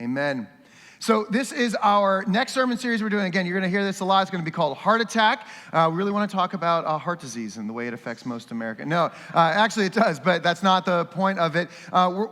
Amen. So this is our next sermon series we're doing. Again, you're going to hear this a lot. It's going to be called Heart Attack. We really want to talk about heart disease and the way it affects most Americans. No, actually it does, but that's not the point of it.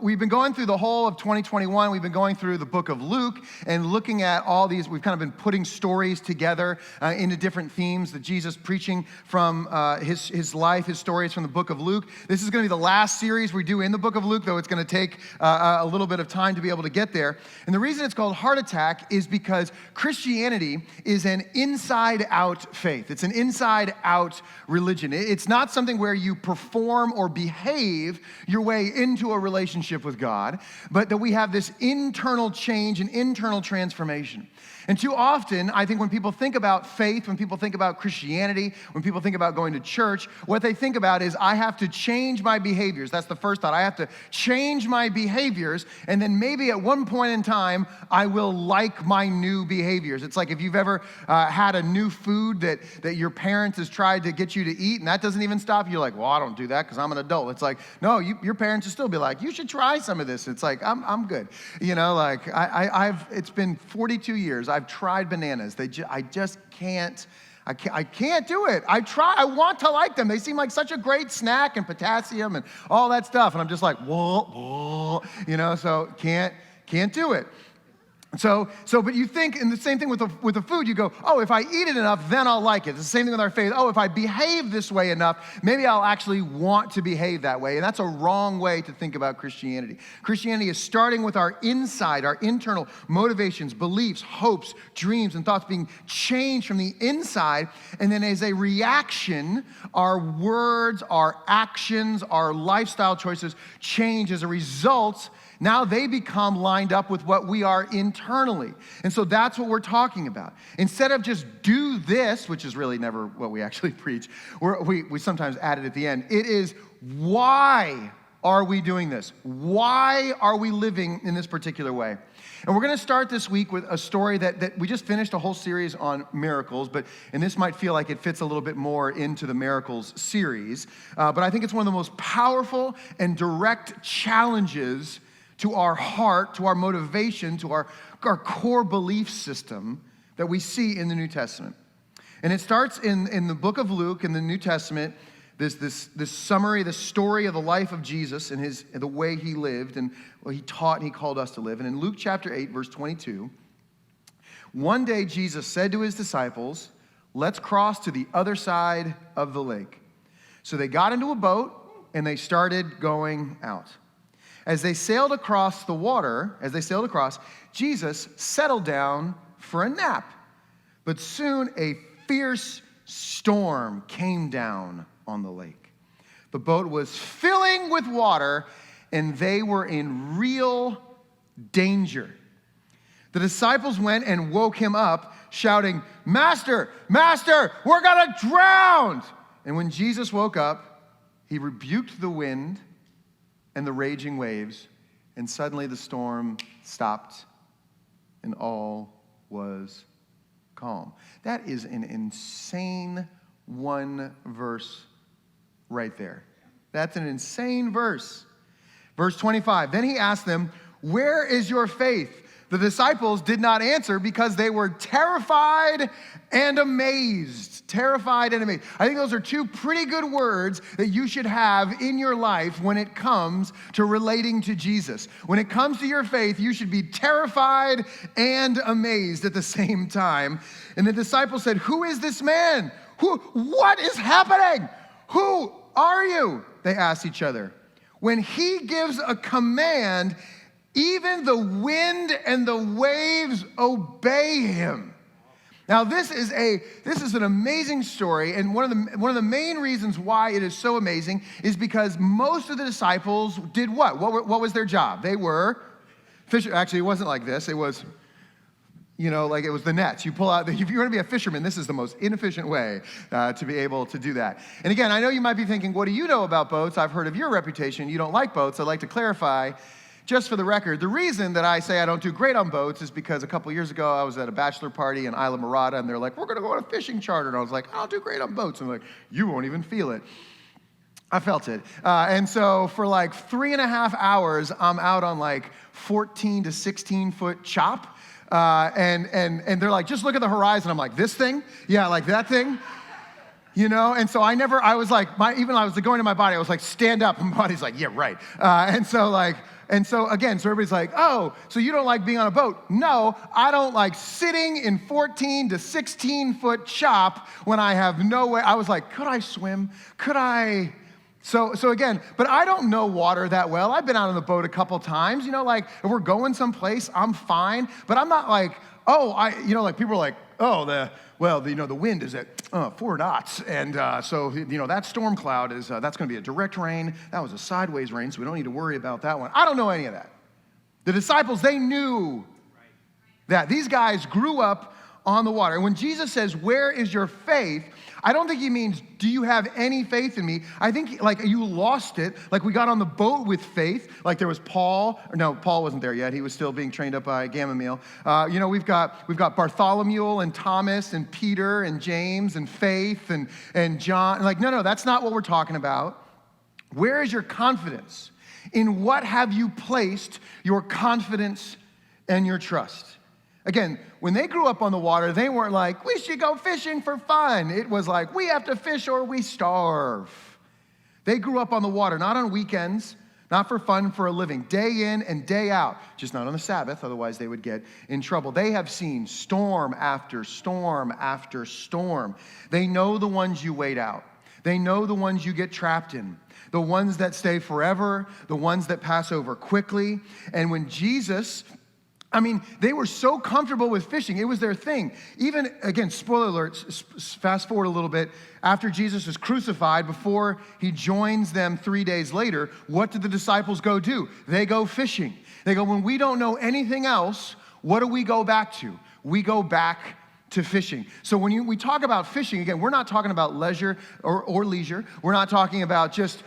We've been going through the whole of 2021. We've been going through the book of Luke and looking at all these. We've kind of been putting stories together into different themes that Jesus preaching from his life, his stories from the book of Luke. This is going to be the last series we do in the book of Luke, though it's going to take a little bit of time to be able to get there. And the reason it's called Heart Attack is because Christianity is an inside-out faith. It's an inside-out religion. It's not something where you perform or behave your way into a relationship with God, but that we have this internal change and internal transformation. And too often, I think when people think about faith, when people think about Christianity, when people think about going to church, what they think about is, I have to change my behaviors. That's the first thought. I have to change my behaviors, and then maybe at one point in time, I will like my new behaviors. It's like if you've ever had a new food that your parents has tried to get you to eat, and that doesn't even stop you. You're like, well, I don't do that because I'm an adult. It's like, no, your parents will still be like, you should try some of this. It's like, I'm good. You know, like it's been 42 years. I've tried bananas. I just can't. I can't do it. I want to like them. They seem like such a great snack and potassium and all that stuff. And I'm just like, whoa, you know, so can't do it. But you think, and the same thing with the food, you go, oh, if I eat it enough, then I'll like it. It's the same thing with our faith. Oh, if I behave this way enough, maybe I'll actually want to behave that way. And that's a wrong way to think about Christianity. Christianity is starting with our inside, our internal motivations, beliefs, hopes, dreams, and thoughts being changed from the inside. And then as a reaction, our words, our actions, our lifestyle choices change as a result. Now they become lined up with what we are internally. And so that's what we're talking about. Instead of just do this, which is really never what we actually preach, we sometimes add it at the end. It is, why are we doing this? Why are we living in this particular way? And we're going to start this week with a story that we just finished a whole series on miracles, and this might feel like it fits a little bit more into the miracles series, but I think it's one of the most powerful and direct challenges to our heart, to our motivation, to our core belief system that we see in the New Testament. And it starts in the book of Luke in the New Testament, this summary, the story of the life of Jesus and the way he lived and what he taught and he called us to live. And in Luke chapter 8, verse 22, one day Jesus said to his disciples, let's cross to the other side of the lake. So they got into a boat and they started going out. As they sailed across the water, Jesus settled down for a nap. But soon a fierce storm came down on the lake. The boat was filling with water, and they were in real danger. The disciples went and woke him up, shouting, Master, Master, we're gonna drown! And when Jesus woke up, he rebuked the wind and the raging waves, and suddenly the storm stopped, and all was calm. That is an insane one verse right there. That's an insane verse. Verse 25, then he asked them, where is your faith? The disciples did not answer because they were terrified and amazed. Terrified and amazed. I think those are two pretty good words that you should have in your life when it comes to relating to Jesus. When it comes to your faith, you should be terrified and amazed at the same time. And the disciples said, who is this man? What is happening? Who are you? They asked each other. When he gives a command, even the wind and the waves obey him. Now, this is an amazing story, and one of the main reasons why it is so amazing is because most of the disciples did what? What was their job? They were fishers. Actually, it wasn't like this. It was, like it was the nets. You pull out. If you want to be a fisherman, this is the most inefficient way to be able to do that. And again, I know you might be thinking, what do you know about boats? I've heard of your reputation. You don't like boats. I'd like to clarify. Just for the record, the reason that I say I don't do great on boats is because a couple years ago I was at a bachelor party in Isla Mirada, and they're like, we're going to go on a fishing charter. And I was like, I don't do great on boats. And they're like, you won't even feel it. I felt it. And so for like 3.5 hours, I'm out on like 14 to 16 foot chop. And they're like, just look at the horizon. I'm like, this thing? Yeah, like that thing? And so I was like, even I was going to my body, I was like, stand up. And my body's like, yeah, right. So everybody's like, oh, so you don't like being on a boat? No, I don't like sitting in 14 to 16 foot chop when I have no way. I was like, could I swim? Could I? So again, but I don't know water that well. I've been out on the boat a couple times, like if we're going someplace, I'm fine. But I'm not like, like people are like, the wind is at 4 knots. And so that storm cloud is, that's going to be a direct rain. That was a sideways rain, so we don't need to worry about that one. I don't know any of that. The disciples, they knew that. These guys grew up on the water. And when Jesus says, where is your faith? I don't think he means, do you have any faith in me? I think like you lost it. Like we got on the boat with faith. Like there was Paul. No, Paul wasn't there yet. He was still being trained up by Gamaliel. We've got Bartholomew and Thomas and Peter and James and Faith and John. Like, no, that's not what we're talking about. Where is your confidence? In what have you placed your confidence and your trust? Again, when they grew up on the water, they weren't like, we should go fishing for fun. It was like, we have to fish or we starve. They grew up on the water, not on weekends, not for fun, for a living, day in and day out, just not on the Sabbath, otherwise they would get in trouble. They have seen storm after storm after storm. They know the ones you wait out. They know the ones you get trapped in, the ones that stay forever, the ones that pass over quickly. And when Jesus... they were so comfortable with fishing. It was their thing. Even, again, spoiler alert, fast forward a little bit. After Jesus is crucified, before he joins them 3 days later, what did the disciples go do? They go fishing. They go, when we don't know anything else, what do we go back to? We go back to fishing. So when we talk about fishing, again, we're not talking about leisure or leisure. We're not talking about just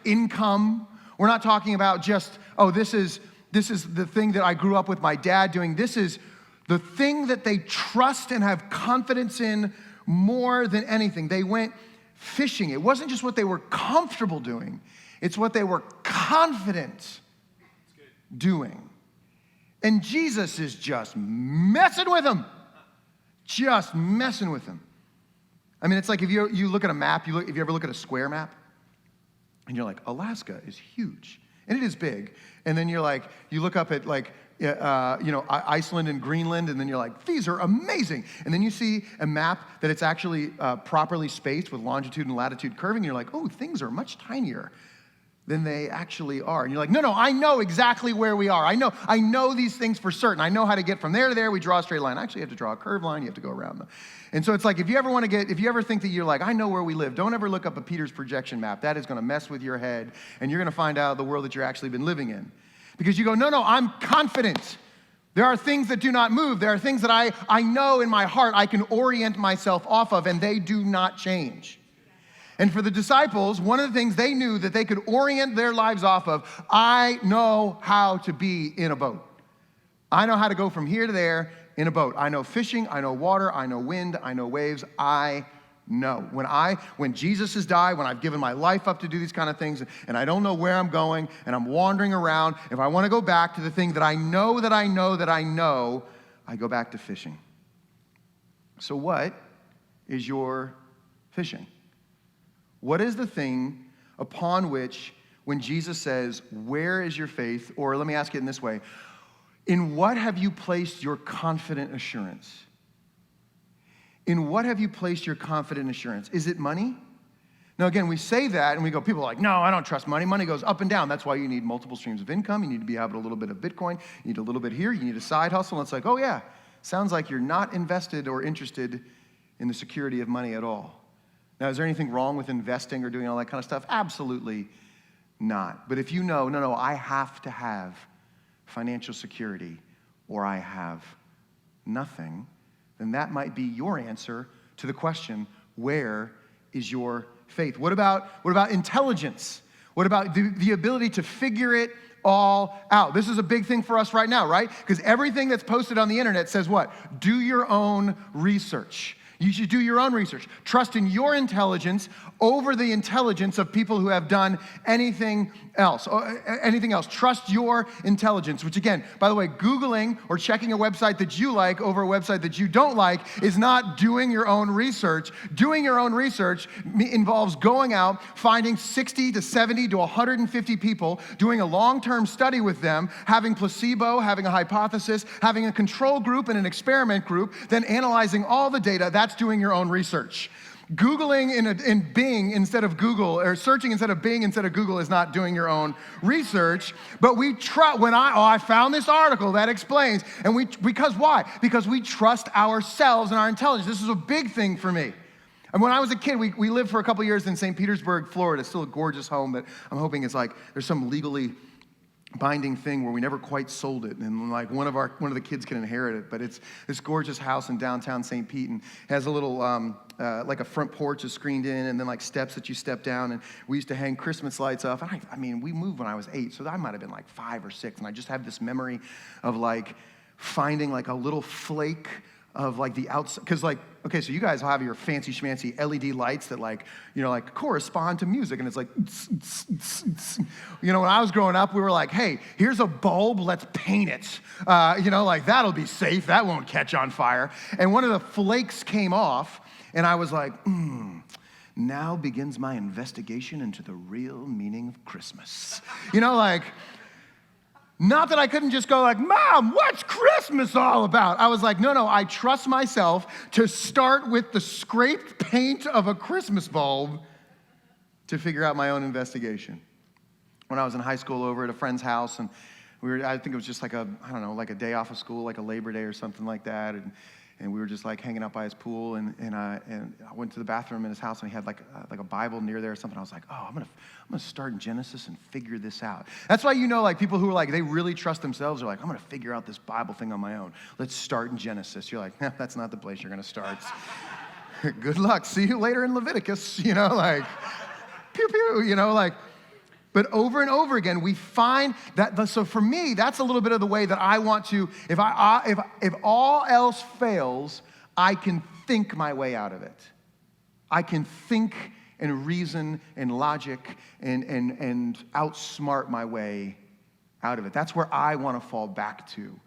income. We're not talking about just, this is the thing that I grew up with my dad doing. This is the thing that they trust and have confidence in more than anything. They went fishing. It wasn't just what they were comfortable doing. It's what they were confident doing. And Jesus is just messing with them. Just messing with them. It's like if you look at a map, if you ever look at a square map, and you're like, Alaska is huge. And it is big. And then you're like, you look up at Iceland and Greenland, and then you're like, these are amazing. And then you see a map that it's actually properly spaced with longitude and latitude curving, and you're like, oh, things are much tinier than they actually are. And you're like, no, I know exactly where we are. I know these things for certain. I know how to get from there to there. We draw a straight line. Actually, you have to draw a curved line. You have to go around them. And so it's like, if you ever think that you're like, I know where we live, don't ever look up a Peter's projection map. That is going to mess with your head, and you're going to find out the world that you're actually been living in. Because you go, no, I'm confident. There are things that do not move. There are things that I know in my heart I can orient myself off of, and they do not change. And for the disciples, one of the things they knew that they could orient their lives off of, I know how to be in a boat. I know how to go from here to there in a boat. I know fishing, I know water, I know wind, I know waves, I know. When Jesus has died, when I've given my life up to do these kind of things, and I don't know where I'm going, and I'm wandering around, if I want to go back to the thing that I know, I go back to fishing. So what is your fishing? What is the thing upon which, when Jesus says, where is your faith? Or let me ask it in this way. In what have you placed your confident assurance? In what have you placed your confident assurance? Is it money? Now, again, we say that and we go, people are like, no, I don't trust money. Money goes up and down. That's why you need multiple streams of income. You need to be having a little bit of Bitcoin. You need a little bit here. You need a side hustle. And it's like, oh yeah, sounds like you're not invested or interested in the security of money at all. Now, is there anything wrong with investing or doing all that kind of stuff? Absolutely not. But if you know, no, I have to have financial security or I have nothing, then that might be your answer to the question, where is your faith? What about intelligence? What about the ability to figure it all out? This is a big thing for us right now, right? Because everything that's posted on the internet says what? Do your own research. You should do your own research. Trust in your intelligence over the intelligence of people who have done anything else. Trust your intelligence, which again, by the way, Googling or checking a website that you like over a website that you don't like is not doing your own research. Doing your own research involves going out, finding 60 to 70 to 150 people, doing a long-term study with them, having placebo, having a hypothesis, having a control group and an experiment group, then analyzing all the data. That's doing your own research. Googling in Bing instead of Google, or searching instead of Bing instead of Google is not doing your own research. But we trust, I found this article that explains, because why? Because we trust ourselves and our intelligence. This is a big thing for me. And when I was a kid, we lived for a couple years in St. Petersburg, Florida. It's still a gorgeous home, but I'm hoping it's like there's some legally binding thing where we never quite sold it, and like one of the kids can inherit it. But it's this gorgeous house in downtown St. Pete, and has a little like a front porch is screened in, and then like steps that you step down. And we used to hang Christmas lights off. I mean, we moved when I was 8, so I might have been like 5 or 6, and I just have this memory of like finding like a little flake of like the outside, because like, okay, so you guys have your fancy schmancy LED lights that like, like correspond to music, and it's like, when I was growing up, we were like, hey, here's a bulb, let's paint it. Like that'll be safe, that won't catch on fire. And one of the flakes came off, and I was like, now begins my investigation into the real meaning of Christmas. Not that I couldn't just go like, Mom, what's Christmas all about? I was like, no, I trust myself to start with the scraped paint of a Christmas bulb to figure out my own investigation. When I was in high school over at a friend's house, and I think it was just like like a day off of school, like a Labor Day or something like that, and we were just like hanging out by his pool, and I went to the bathroom in his house, and he had like a Bible near there or something. I was like, I'm gonna start in Genesis and figure this out. That's why like people who are like, they really trust themselves are like, I'm gonna figure out this Bible thing on my own. Let's start in Genesis. You're like, that's not the place you're gonna start. Good luck. See you later in Leviticus. Like pew pew. But over and over again, we find that. So for me, that's a little bit of the way that I want to. If all else fails, I can think my way out of it. I can think and reason and logic and outsmart my way out of it. That's where I want to fall back to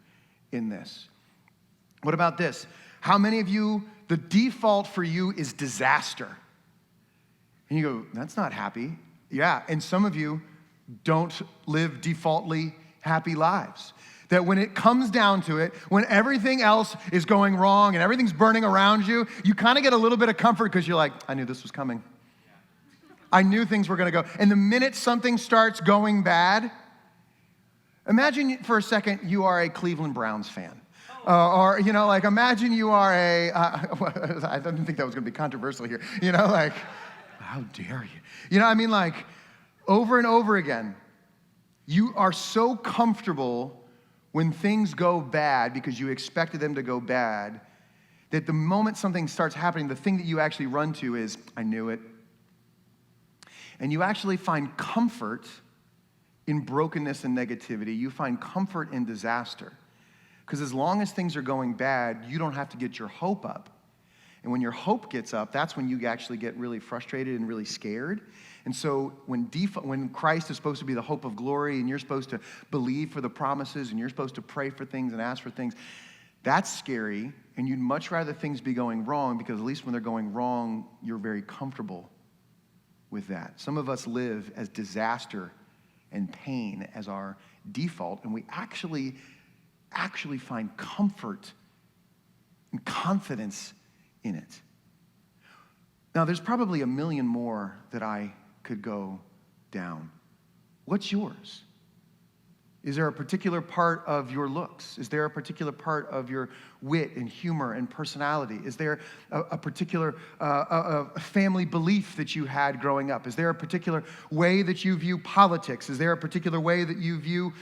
in this. What about this? How many of you, the default for you is disaster? And you go, that's not happy. Yeah, and some of you don't live defaultly happy lives. That when it comes down to it, when everything else is going wrong and everything's burning around you, you kind of get a little bit of comfort because you're like, I knew this was coming. I knew things were going to go. And the minute something starts going bad, imagine for a second you are a Cleveland Browns fan. Or imagine you are I didn't think that was going to be controversial here. How dare you? Over and over again, you are so comfortable when things go bad because you expected them to go bad, that the moment something starts happening, the thing that you actually run to is, I knew it. And you actually find comfort in brokenness and negativity. You find comfort in disaster. Because as long as things are going bad, you don't have to get your hope up. And when your hope gets up, that's when you actually get really frustrated and really scared. And so when Christ is supposed to be the hope of glory, and you're supposed to believe for the promises, and you're supposed to pray for things and ask for things, that's scary. And you'd much rather things be going wrong, because at least when they're going wrong, you're very comfortable with that. Some of us live as disaster and pain as our default, and we actually find comfort and confidence in it. Now, there's probably a million more that I could go down. What's yours? Is there a particular part of your looks? Is there a particular part of your wit and humor and personality? Is there a particular family belief that you had growing up? Is there a particular way that you view politics? Is there a particular way that you view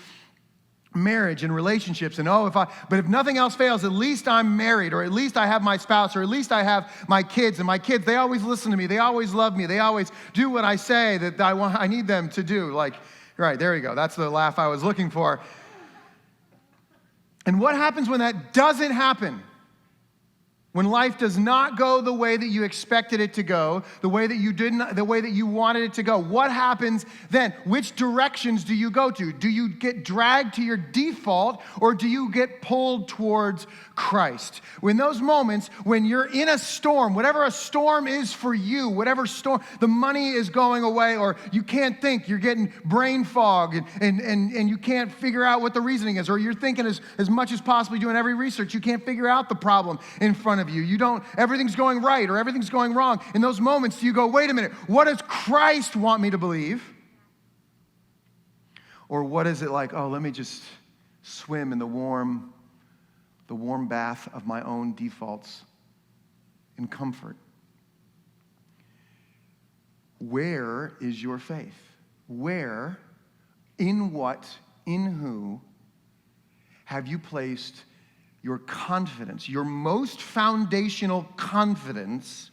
marriage and relationships? And but if nothing else fails, at least I'm married, or at least I have my spouse, or at least I have my kids, and my kids, they always listen to me, they always love me, they always do what I say that I need them to do. Like, right, there you go. That's the laugh I was looking for. And what happens when that doesn't happen? When life does not go the way that you expected it to go, the way that you wanted it to go, what happens then? Which directions do you go to? Do you get dragged to your default, or do you get pulled towards Christ? When those moments, when you're in a storm, whatever a storm is for you, whatever storm, the money is going away, or you can't think, you're getting brain fog, and you can't figure out what the reasoning is, or you're thinking as much as possible, doing every research, you can't figure out the problem in front of you. Everything's going right or everything's going wrong. In those moments, do you go, wait a minute, what does Christ want me to believe? Or what is it like, oh, let me just swim in the warm bath of my own defaults and comfort? Where is your faith? Where, in what, in who have you placed your confidence, your most foundational confidence,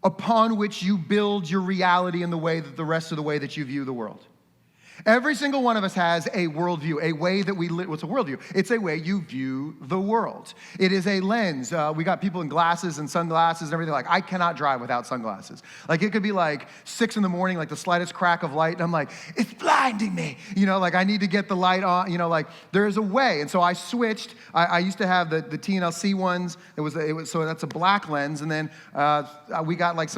upon which you build your reality in the rest of the way that you view the world? Every single one of us has a worldview, a way that we live. What's a worldview? It's a way you view the world. It is a lens. We got people in glasses and sunglasses and everything. Like, I cannot drive without sunglasses. Like, it could be like 6 a.m, like the slightest crack of light, and I'm like, it's blinding me. Like, I need to get the light on. Like, there is a way. And so I switched. I used to have the TNLC ones. So that's a black lens. And then we got like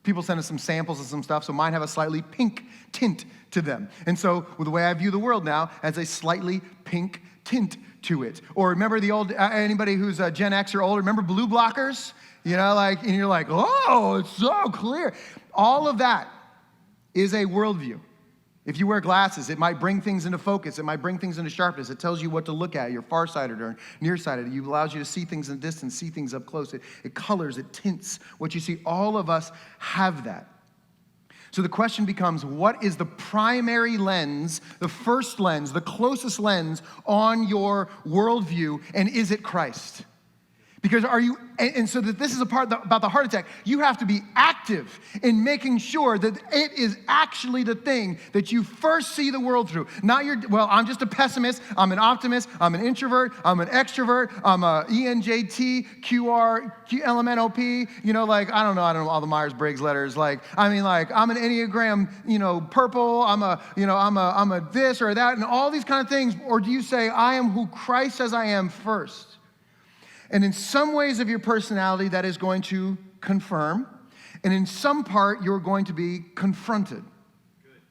people sent us some samples and some stuff, so mine have a slightly pink tint to them. And so the way I view the world now has a slightly pink tint to it. Or remember anybody who's a Gen X or older, remember blue blockers? And you're like, oh, it's so clear. All of that is a worldview. If you wear glasses, it might bring things into focus. It might bring things into sharpness. It tells you what to look at. You're farsighted or nearsighted. It allows you to see things in the distance, see things up close. It colors, it tints what you see. All of us have that. So the question becomes, what is the primary lens, the first lens, the closest lens on your worldview, and is it Christ? Because so that this is a part about the heart attack, you have to be active in making sure that it is actually the thing that you first see the world through. Not I'm just a pessimist, I'm an optimist, I'm an introvert, I'm an extrovert, I'm a ENJT, QR, LMNOP, I don't know all the Myers-Briggs letters. I'm an Enneagram, purple, I'm a this or that, and all these kind of things. Or do you say, I am who Christ says I am first? And in some ways of your personality, that is going to confirm. And in some part, you're going to be confronted. Good.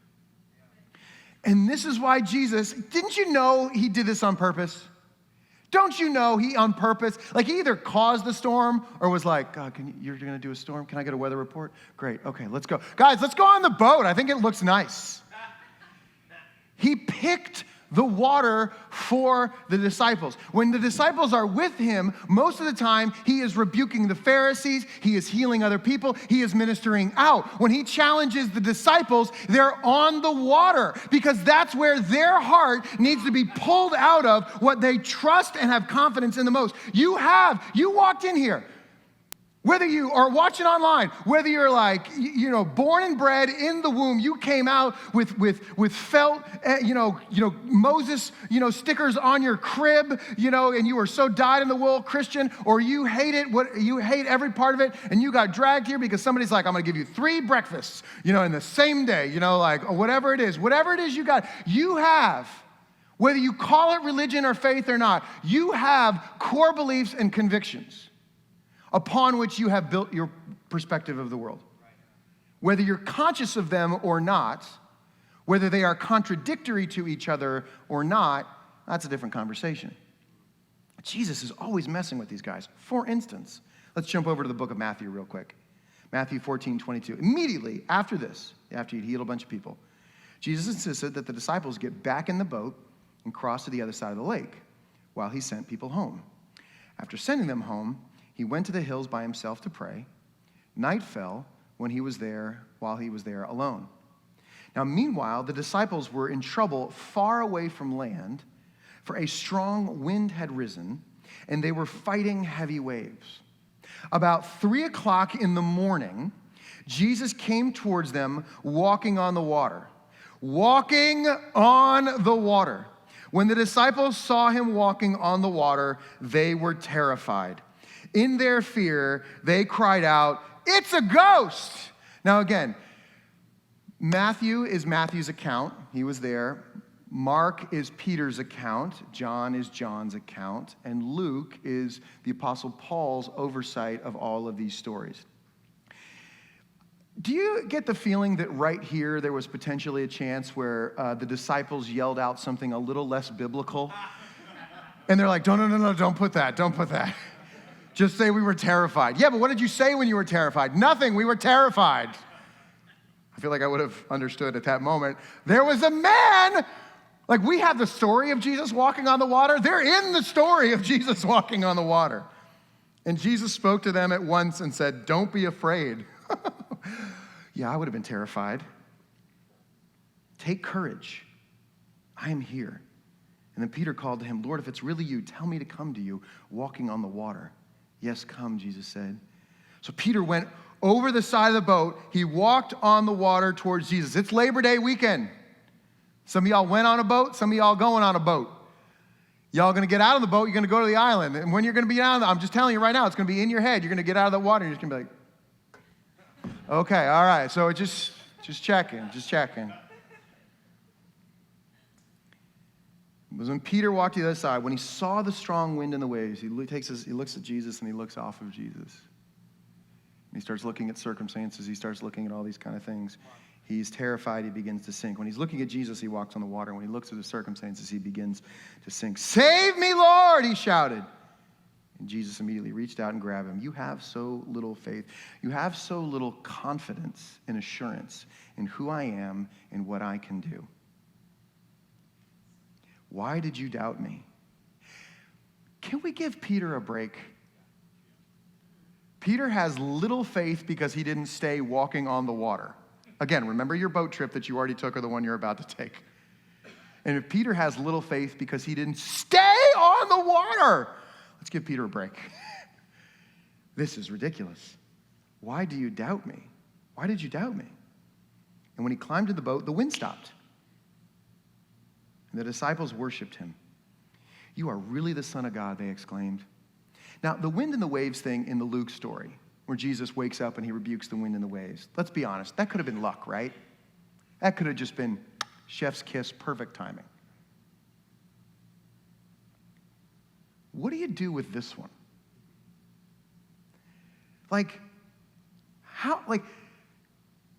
And this is why Jesus, didn't you know he did this on purpose? Don't you know he on purpose, he either caused the storm or was like, God, you're going to do a storm? Can I get a weather report? Great, okay, let's go. Guys, let's go on the boat. I think it looks nice. He picked the water for the disciples. When the disciples are with him, most of the time, he is rebuking the Pharisees, he is healing other people, he is ministering out. When he challenges the disciples, they're on the water because that's where their heart needs to be pulled out of what they trust and have confidence in the most. You walked in here. Whether you are watching online, whether you're born and bred in the womb, you came out with felt, Moses, stickers on your crib, and you were so dyed-in-the-wool Christian, or you hate it, you hate every part of it, and you got dragged here because somebody's like, I'm going to give you 3 breakfasts, in the same day, or whatever it is you got, you have, whether you call it religion or faith or not, you have core beliefs and convictions upon which you have built your perspective of the world. Whether you're conscious of them or not, whether they are contradictory to each other or not, that's a different conversation. Jesus is always messing with these guys. For instance, let's jump over to the book of Matthew real quick. Matthew 14:22. Immediately after this, after he'd healed a bunch of people, Jesus insisted that the disciples get back in the boat and cross to the other side of the lake while he sent people home. After sending them home, he went to the hills by himself to pray. Night fell while he was there alone. Now, meanwhile, the disciples were in trouble far away from land, for a strong wind had risen, and they were fighting heavy waves. About 3 o'clock in the morning, Jesus came towards them walking on the water. Walking on the water. When the disciples saw him walking on the water, they were terrified. In their fear, they cried out, "It's a ghost!" Now again, Matthew is Matthew's account. He was there. Mark is Peter's account. John is John's account. And Luke is the Apostle Paul's oversight of all of these stories. Do you get the feeling that right here there was potentially a chance where the disciples yelled out something a little less biblical? And they're like, no, don't put that. Just say we were terrified. Yeah, but what did you say when you were terrified? Nothing, we were terrified. I feel like I would have understood at that moment. There was a man. Like, we have the story of Jesus walking on the water. They're in the story of Jesus walking on the water. And Jesus spoke to them at once and said, "Don't be afraid." Yeah, I would have been terrified. "Take courage. I am here." And then Peter called to him, "Lord, if it's really you, tell me to come to you walking on the water." "Yes, come," Jesus said. So Peter went over the side of the boat. He walked on the water towards Jesus. It's Labor Day weekend. Some of y'all went on a boat. Some of y'all going on a boat. Y'all going to get out of the boat. You're going to go to the island. And when you're going to be out, I'm just telling you right now, it's going to be in your head. You're going to get out of the water. And you're just going to be like, okay, all right. So just checking. It was when Peter walked to the other side, when he saw the strong wind and the waves, he looks at Jesus and he looks off of Jesus. And he starts looking at circumstances. He starts looking at all these kind of things. He's terrified. He begins to sink. When he's looking at Jesus, he walks on the water. When he looks at the circumstances, he begins to sink. "Save me, Lord," he shouted. And Jesus immediately reached out and grabbed him. "You have so little faith. You have so little confidence and assurance in who I am and what I can do. Why did you doubt me?" Can we give Peter a break? Peter has little faith because he didn't stay walking on the water. Again, remember your boat trip that you already took or the one you're about to take. And if Peter has little faith because he didn't stay on the water, let's give Peter a break. This is ridiculous. Why do you doubt me? Why did you doubt me? And when he climbed into the boat, the wind stopped. And the disciples worshiped him. "You are really the Son of God," they exclaimed. Now, the wind and the waves thing in the Luke story, where Jesus wakes up and he rebukes the wind and the waves, let's be honest, that could have been luck, right? That could have just been chef's kiss, perfect timing. What do you do with this one?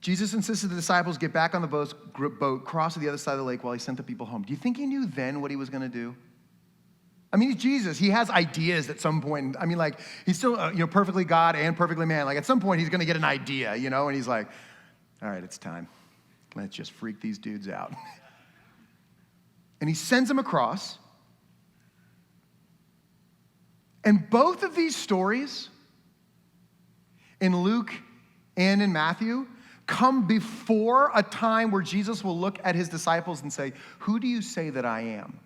Jesus insisted the disciples get back on the boat, cross to the other side of the lake while he sent the people home. Do you think he knew then what he was going to do? I mean, he's Jesus. He has ideas at some point. I mean, he's still, perfectly God and perfectly man. At some point, he's going to get an idea, and he's like, all right, it's time. Let's just freak these dudes out. And he sends them across. And both of these stories, in Luke and in Matthew, come before a time where Jesus will look at his disciples and say, "Who do you say that I am?"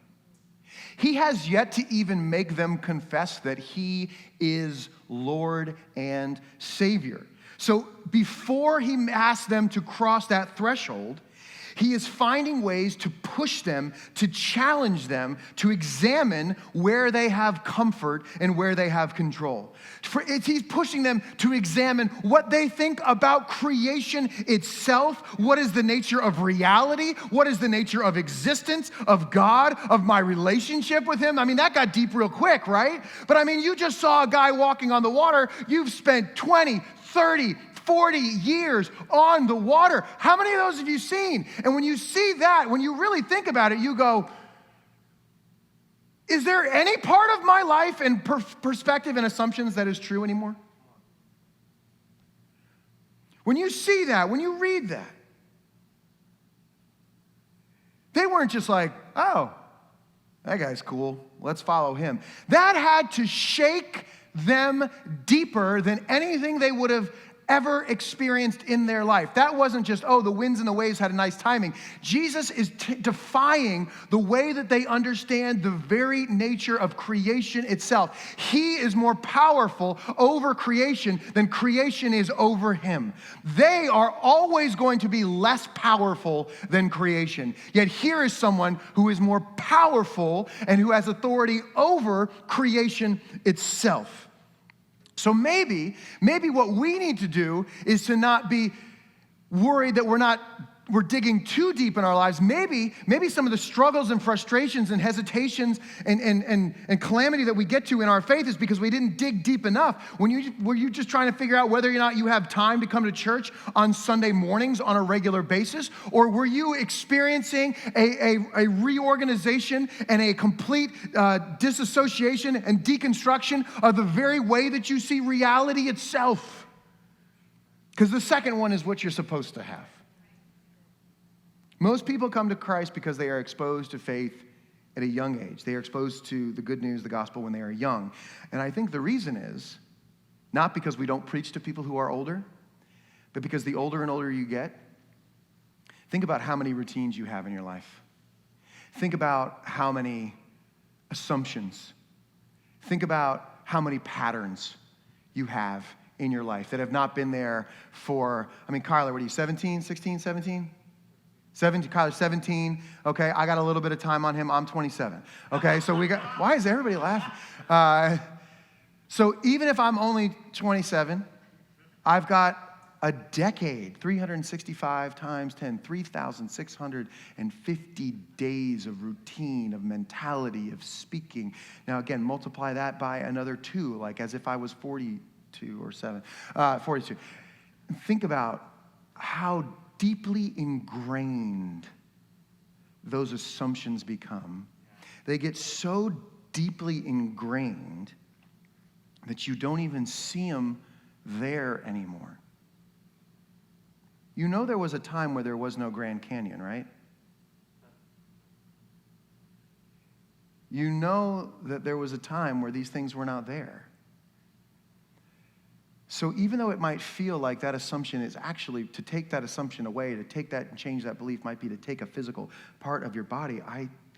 He has yet to even make them confess that he is Lord and Savior. So before he asks them to cross that threshold, he is finding ways to push them, to challenge them, to examine where they have comfort and where they have control. He's pushing them to examine what they think about creation itself. What is the nature of reality? What is the nature of existence, of God, of my relationship with him? I mean, that got deep real quick, right? But I mean, you just saw a guy walking on the water. You've spent 20, 30, 40 years on the water. How many of those have you seen? And when you see that, when you really think about it, you go, is there any part of my life and perspective and assumptions that is true anymore? When you see that, when you read that, they weren't just like, oh, that guy's cool, let's follow him. That had to shake them deeper than anything they would have ever experienced in their life. That wasn't just, oh, the winds and the waves had a nice timing. Jesus is defying the way that they understand the very nature of creation itself. He is more powerful over creation than creation is over him. They are always going to be less powerful than creation. Yet here is someone who is more powerful and who has authority over creation itself. So maybe what we need to do is to not be worried that we're digging too deep in our lives. Maybe some of the struggles and frustrations and hesitations and calamity that we get to in our faith is because we didn't dig deep enough. Were you just trying to figure out whether or not you have time to come to church on Sunday mornings on a regular basis? Or were you experiencing a reorganization and a complete disassociation and deconstruction of the very way that you see reality itself? Because the second one is what you're supposed to have. Most people come to Christ because they are exposed to faith at a young age. They are exposed to the good news, the gospel, when they are young. And I think the reason is not because we don't preach to people who are older, but because the older and older you get, think about how many routines you have in your life. Think about how many assumptions. Think about how many patterns you have in your life that have not been there for, Kyler, what are you, 17, 16, 17? 17, Kyler's 17, okay, I got a little bit of time on him, I'm 27, okay, so why is everybody laughing? So even if I'm only 27, I've got a decade, 365 times 10, 3,650 days of routine, of mentality, of speaking. Now again, multiply that by another 2, like as if I was 42 or 42. Think about how deeply ingrained those assumptions become. They get so deeply ingrained that you don't even see them there anymore. You know there was a time where there was no Grand Canyon, right? You know that there was a time where these things were not there. So even though it might feel like that assumption is actually, to take that assumption away, to take that and change that belief might be to take a physical part of your body,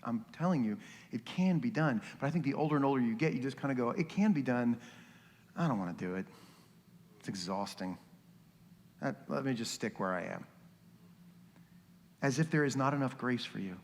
I'm telling you, it can be done. But I think the older and older you get, you just kind of go, it can be done. I don't want to do it. It's exhausting. Let me just stick where I am. As if there is not enough grace for you.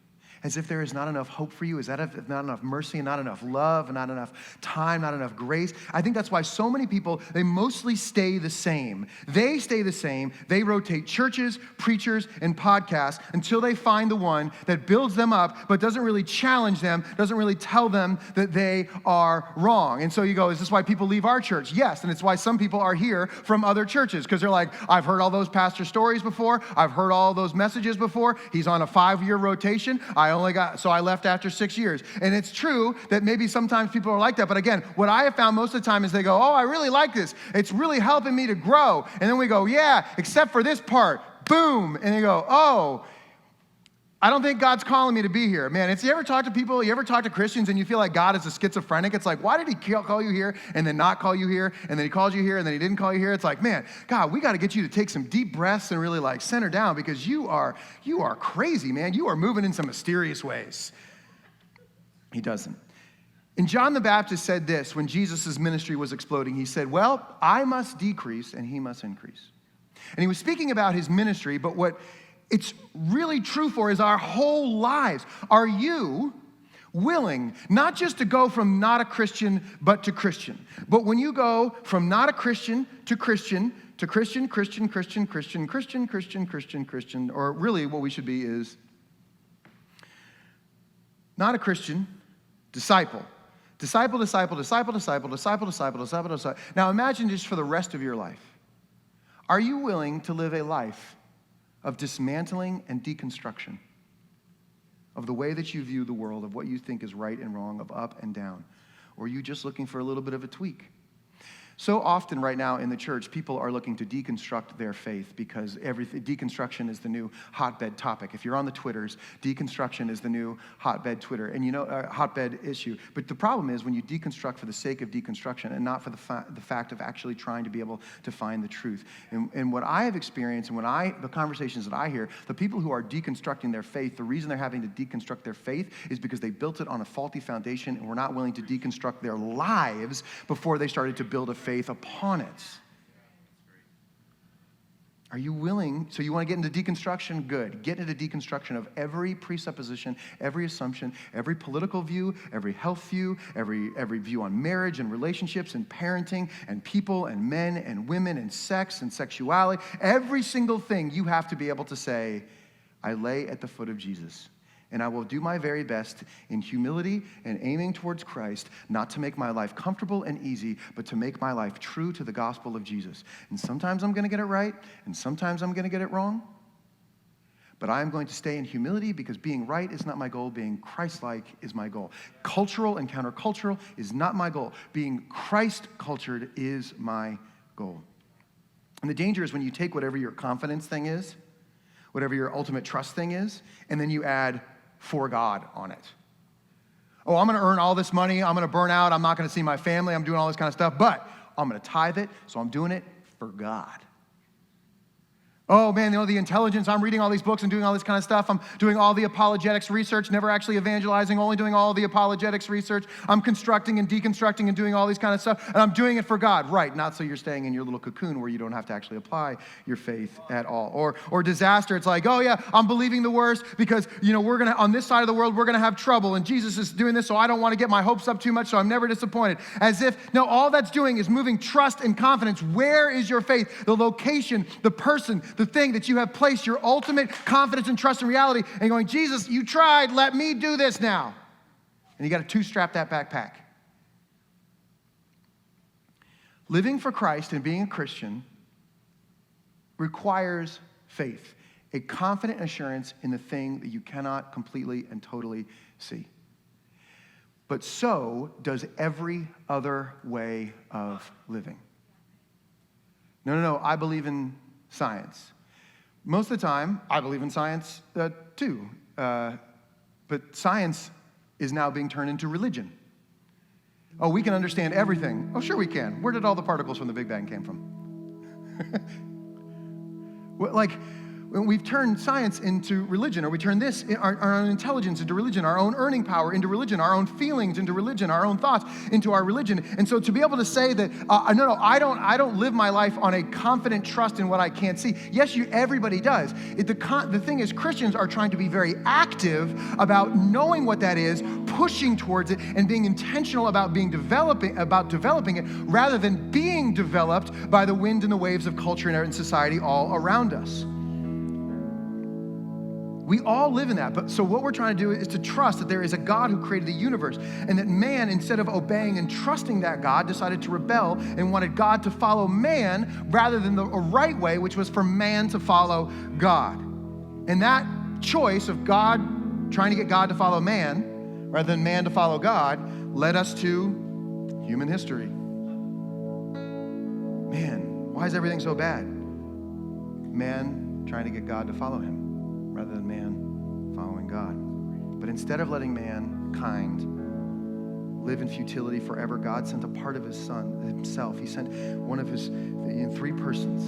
As if there is not enough hope for you, is that not enough mercy, and not enough love, and not enough time, not enough grace? I think that's why so many people, they mostly stay the same. They stay the same. They rotate churches, preachers, and podcasts until they find the one that builds them up, but doesn't really challenge them, doesn't really tell them that they are wrong. And so you go, is this why people leave our church? Yes, and it's why some people are here from other churches, because they're like, I've heard all those pastor stories before. I've heard all those messages before. He's on a 5-year rotation. So I left after 6 years. And it's true that maybe sometimes people are like that. But again, what I have found most of the time is they go, oh, I really like this. It's really helping me to grow. And then we go, yeah, except for this part. Boom. And they go, oh, I don't think God's calling me to be here. Man, you ever talk to people, you ever talk to Christians and you feel like God is a schizophrenic? It's like, why did he call you here and then not call you here? And then he called you here and then he didn't call you here. It's like, man, God, we got to get you to take some deep breaths and really like center down, because you are crazy, man. You are moving in some mysterious ways. He doesn't. And John the Baptist said this when Jesus' ministry was exploding. He said, well, I must decrease and he must increase. And he was speaking about his ministry, but what it's really true for is our whole lives. Are you willing not just to go from not a Christian, but to Christian? But when you go from not a Christian to Christian, to Christian, Christian, Christian, Christian, Christian, Christian, Christian, Christian, or really what we should be is not a Christian, disciple. Disciple, disciple, disciple, disciple, disciple, disciple, disciple, disciple. Now imagine just for the rest of your life. Are you willing to live a life of dismantling and deconstruction of the way that you view the world, of what you think is right and wrong, of up and down? Or are you just looking for a little bit of a tweak? So often right now in the church, people are looking to deconstruct their faith because deconstruction is the new hotbed topic. If you're on the Twitters, deconstruction is the new hotbed Twitter, and hotbed issue. But the problem is when you deconstruct for the sake of deconstruction and not for the fact of actually trying to be able to find the truth. And what I have experienced, and the conversations that I hear, the people who are deconstructing their faith, the reason they're having to deconstruct their faith is because they built it on a faulty foundation and were not willing to deconstruct their lives before they started to build a faith upon it. Are you willing? So you want to get into deconstruction? Good. Get into deconstruction of every presupposition, every assumption, every political view, every health view, every view on marriage and relationships and parenting and people and men and women and sex and sexuality. Every single thing you have to be able to say, I lay at the foot of Jesus. And I will do my very best in humility and aiming towards Christ, not to make my life comfortable and easy, but to make my life true to the gospel of Jesus. And sometimes I'm going to get it right, and sometimes I'm going to get it wrong. But I'm going to stay in humility because being right is not my goal. Being Christ-like is my goal. Cultural and countercultural is not my goal. Being Christ-cultured is my goal. And the danger is when you take whatever your confidence thing is, whatever your ultimate trust thing is, and then you add for God on it. Oh, I'm going to earn all this money. I'm going to burn out. I'm not going to see my family. I'm doing all this kind of stuff, but I'm going to tithe it, so I'm doing it for God. Oh, man, the intelligence, I'm reading all these books and doing all this kind of stuff. I'm doing all the apologetics research, never actually evangelizing, only doing all the apologetics research. I'm constructing and deconstructing and doing all these kind of stuff, and I'm doing it for God. Right, not so you're staying in your little cocoon where you don't have to actually apply your faith at all. Or disaster, it's like, oh, yeah, I'm believing the worst because, we're going to, on this side of the world, we're going to have trouble, and Jesus is doing this, so I don't want to get my hopes up too much, so I'm never disappointed. As if, no, all that's doing is moving trust and confidence. Where is your faith? The location, the person, the thing that you have placed your ultimate confidence and trust in reality, and going, Jesus, you tried, let me do this now. And you got to two-strap that backpack. Living for Christ and being a Christian requires faith, a confident assurance in the thing that you cannot completely and totally see. But so does every other way of living. No, I believe in science. Most of the time, I believe in science too. But science is now being turned into religion. Oh, we can understand everything. Oh, sure we can. Where did all the particles from the Big Bang came from? We've turned science into religion, or we turn this, our own intelligence into religion, our own earning power into religion, our own feelings into religion, our own thoughts into our religion. And so to be able to say that, no, I don't live my life on a confident trust in what I can't see. Yes, everybody does. The thing is, Christians are trying to be very active about knowing what that is, pushing towards it, and being intentional about developing it, rather than being developed by the wind and the waves of culture and society all around us. We all live in that. But so what we're trying to do is to trust that there is a God who created the universe, and that man, instead of obeying and trusting that God, decided to rebel and wanted God to follow man rather than the right way, which was for man to follow God. And that choice of God trying to get God to follow man rather than man to follow God led us to human history. Man, why is everything so bad? Man trying to get God to follow him rather than man following God. But instead of letting mankind live in futility forever, God sent a part of his son, himself. He sent one of his, in three persons,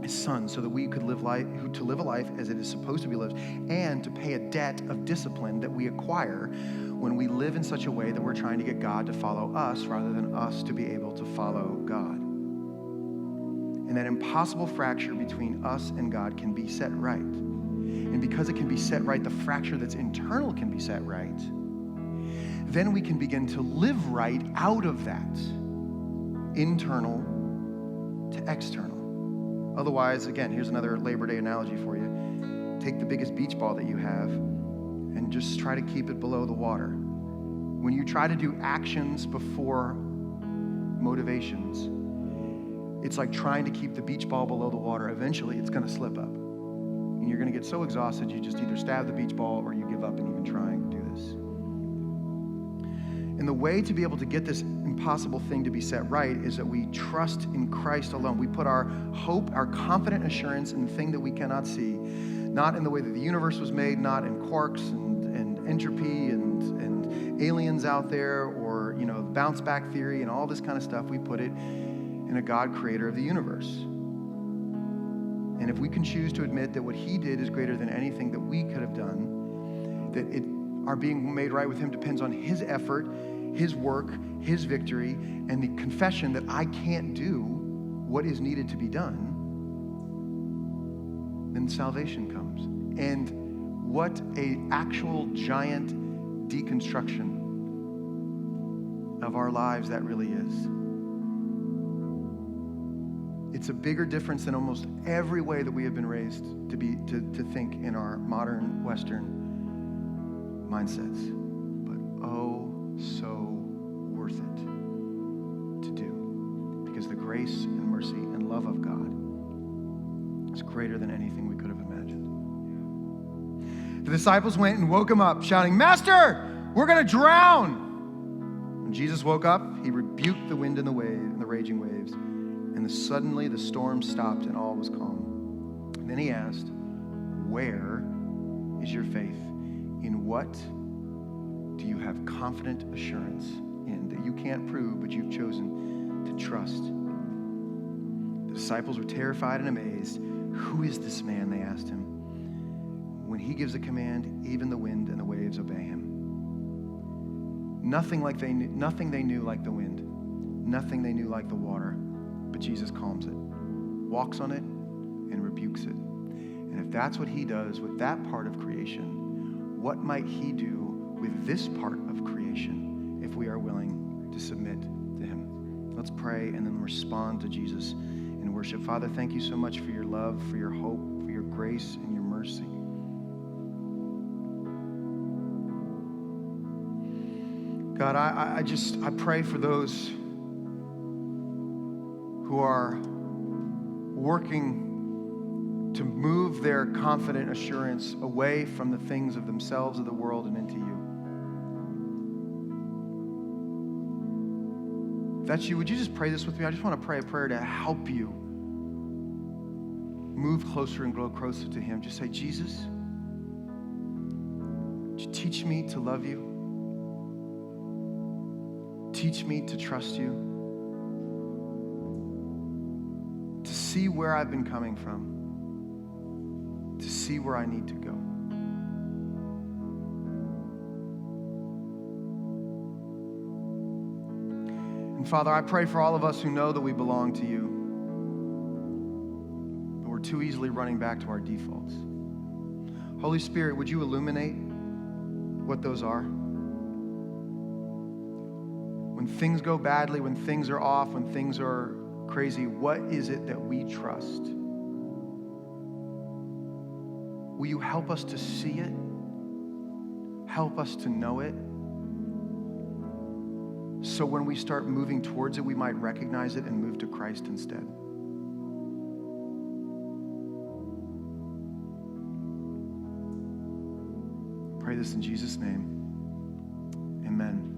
his son, so that we could live a life as it is supposed to be lived, and to pay a debt of discipline that we acquire when we live in such a way that we're trying to get God to follow us rather than us to be able to follow God. And that impossible fracture between us and God can be set right. And because it can be set right, the fracture that's internal can be set right. Then we can begin to live right out of that, internal to external. Otherwise, again, here's another Labor Day analogy for you. Take the biggest beach ball that you have and just try to keep it below the water. When you try to do actions before motivations, it's like trying to keep the beach ball below the water. Eventually, it's going to slip up. And you're going to get so exhausted, you just either stab the beach ball or you give up and even trying to do this. And the way to be able to get this impossible thing to be set right is that we trust in Christ alone. We put our hope, our confident assurance in the thing that we cannot see, not in the way that the universe was made, not in quarks and entropy and aliens out there, or bounce back theory and all this kind of stuff. We put it in a God creator of the universe. And if we can choose to admit that what he did is greater than anything that we could have done, that our being made right with him depends on his effort, his work, his victory, and the confession that I can't do what is needed to be done, then salvation comes. And what a actual giant deconstruction of our lives that really is. It's a bigger difference than almost every way that we have been raised to think in our modern Western mindsets. But oh, so worth it to do, because the grace and mercy and love of God is greater than anything we could have imagined. The disciples went and woke him up, shouting, "Master, we're going to drown." When Jesus woke up, he rebuked the wind and the raging waves, and suddenly the storm stopped and all was calm. And then he asked, "Where is your faith? In what do you have confident assurance in that you can't prove, but you've chosen to trust?" The disciples were terrified and amazed. "Who is this man?" they asked him. "When he gives a command, even the wind and the waves obey him." Nothing they knew like the wind, nothing they knew like the water, but Jesus calms it, walks on it, and rebukes it. And if that's what he does with that part of creation, what might he do with this part of creation if we are willing to submit to him? Let's pray and then respond to Jesus in worship. Father, thank you so much for your love, for your hope, for your grace and your mercy. God, I pray for those who are working to move their confident assurance away from the things of themselves, of the world, and into you. If that's you, would you just pray this with me? I just want to pray a prayer to help you move closer and grow closer to him. Just say, "Jesus, would you teach me to love you? Teach me to trust you, to see where I've been coming from, to see where I need to go." And Father, I pray for all of us who know that we belong to you, but we're too easily running back to our defaults. Holy Spirit, would you illuminate what those are? When things go badly, when things are off, when things are crazy, what is it that we trust? Will you help us to see it? Help us to know it? So when we start moving towards it, we might recognize it and move to Christ instead. Pray this in Jesus' name. Amen.